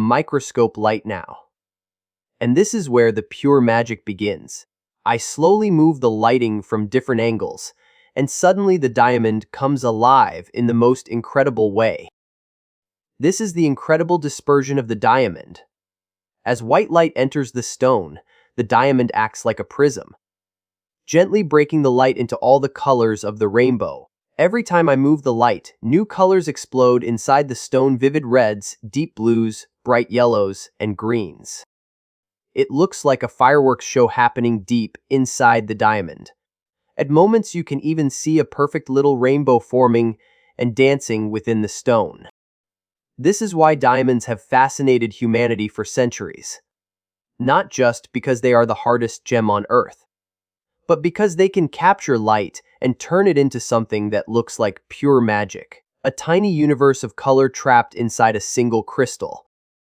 microscope light now. And this is where the pure magic begins. I slowly move the lighting from different angles, and suddenly the diamond comes alive in the most incredible way. This is the incredible dispersion of the diamond. As white light enters the stone, the diamond acts like a prism, gently breaking the light into all the colors of the rainbow. Every time I move the light, new colors explode inside the stone: vivid reds, deep blues, bright yellows, and greens. It looks like a fireworks show happening deep inside the diamond. At moments you can even see a perfect little rainbow forming and dancing within the stone. This is why diamonds have fascinated humanity for centuries. Not just because they are the hardest gem on Earth, but because they can capture light and turn it into something that looks like pure magic. A tiny universe of color trapped inside a single crystal.